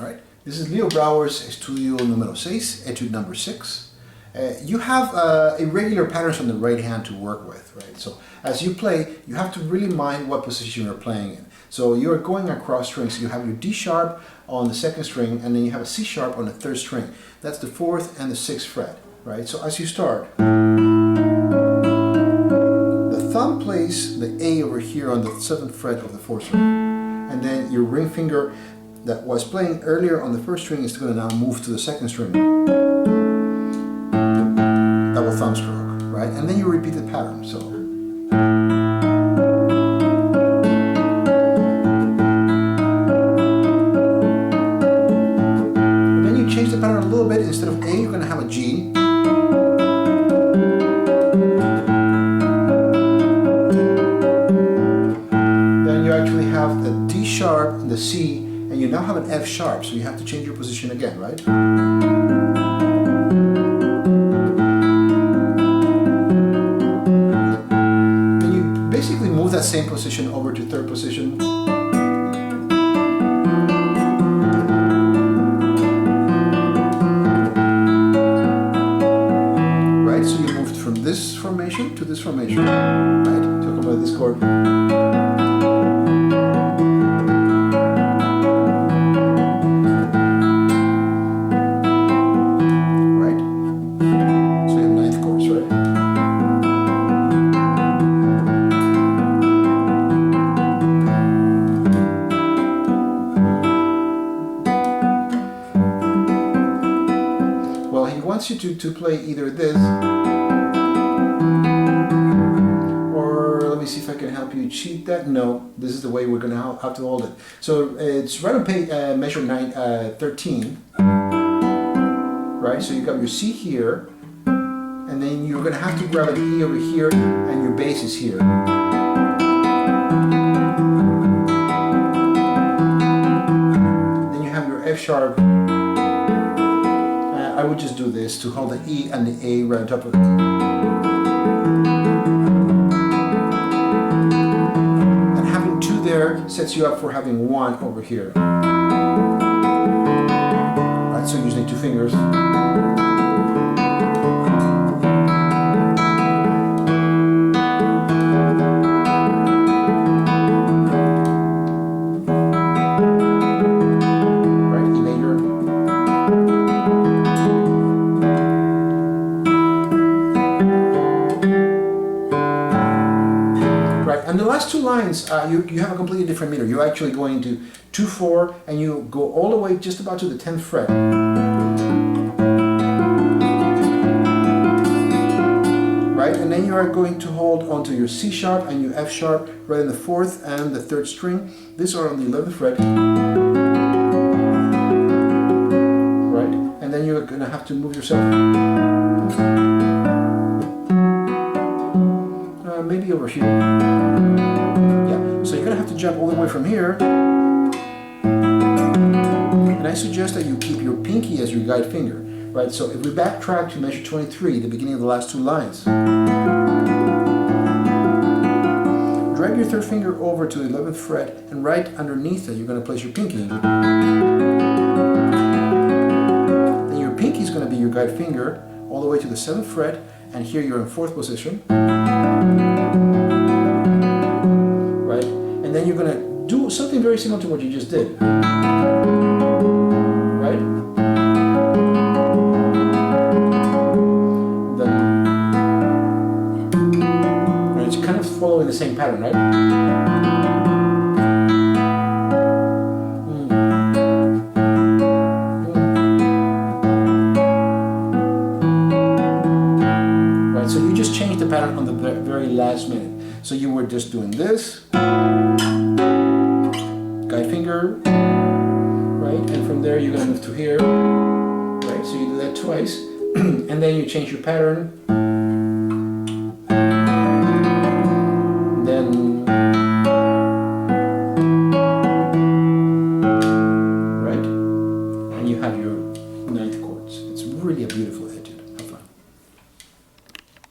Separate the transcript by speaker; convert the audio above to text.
Speaker 1: All right, this is Leo Brouwer's Estudio número 6, etude number 6. You have irregular patterns on the right hand to work with, right? So as you play, you have to really mind what position you're playing in. So you're going across strings. You have your D sharp on the second string, and then you have a C sharp on the third string. That's the 4th and the 6th fret, right? So as you start, the thumb plays the A over here on the 7th fret of the 4th string, and then your ring finger that was playing earlier on the first string is going to now move to the second string. Double thumb stroke, right? And then you repeat the pattern. So and then you change the pattern a little bit. Instead of A, you're going to have a G. Then you actually have the D sharp and the C. And you now have an F sharp, so you have to change your position again, right? Then you basically move that same position over to third position. Right, so you moved from this formation to this formation, right? Talk about this chord. Wants you to play either this, or let me see if I can help you cheat that. No, this is the way we're going to have to hold it. So it's right on page, measure 13, right? So you got your C here, and then you're going to have to grab an E over here, and your bass is here. Then you have your F sharp. I would just do this to hold the E and the A right on top of it. And having 2 there sets you up for having 1 over here. Right, so you just need 2 fingers. And the last 2 lines, you have a completely different meter. You're actually going to 2-4, and you go all the way just about to the 10th fret. Right, and then you are going to hold onto your C sharp and your F sharp right in the 4th and the 3rd string. These are on the 11th fret. Right, and then you're going to have to move yourself. Maybe over here. Yeah, so you're gonna have to jump all the way from here. And I suggest that you keep your pinky as your guide finger, right? So if we backtrack to measure 23, the beginning of the last 2 lines, drag your 3rd finger over to the 11th fret, and right underneath it, you're gonna place your pinky. Then your pinky is gonna be your guide finger all the way to the 7th fret, and here you're in 4th position. Right? And then you're going to do something very similar to what you just did. Right? Then, and it's kind of following the same pattern, right? So you just changed the pattern on the very last minute. So you were just doing this, guide finger, right? And from there you're going to move to here, right? So you do that twice, and then you change your pattern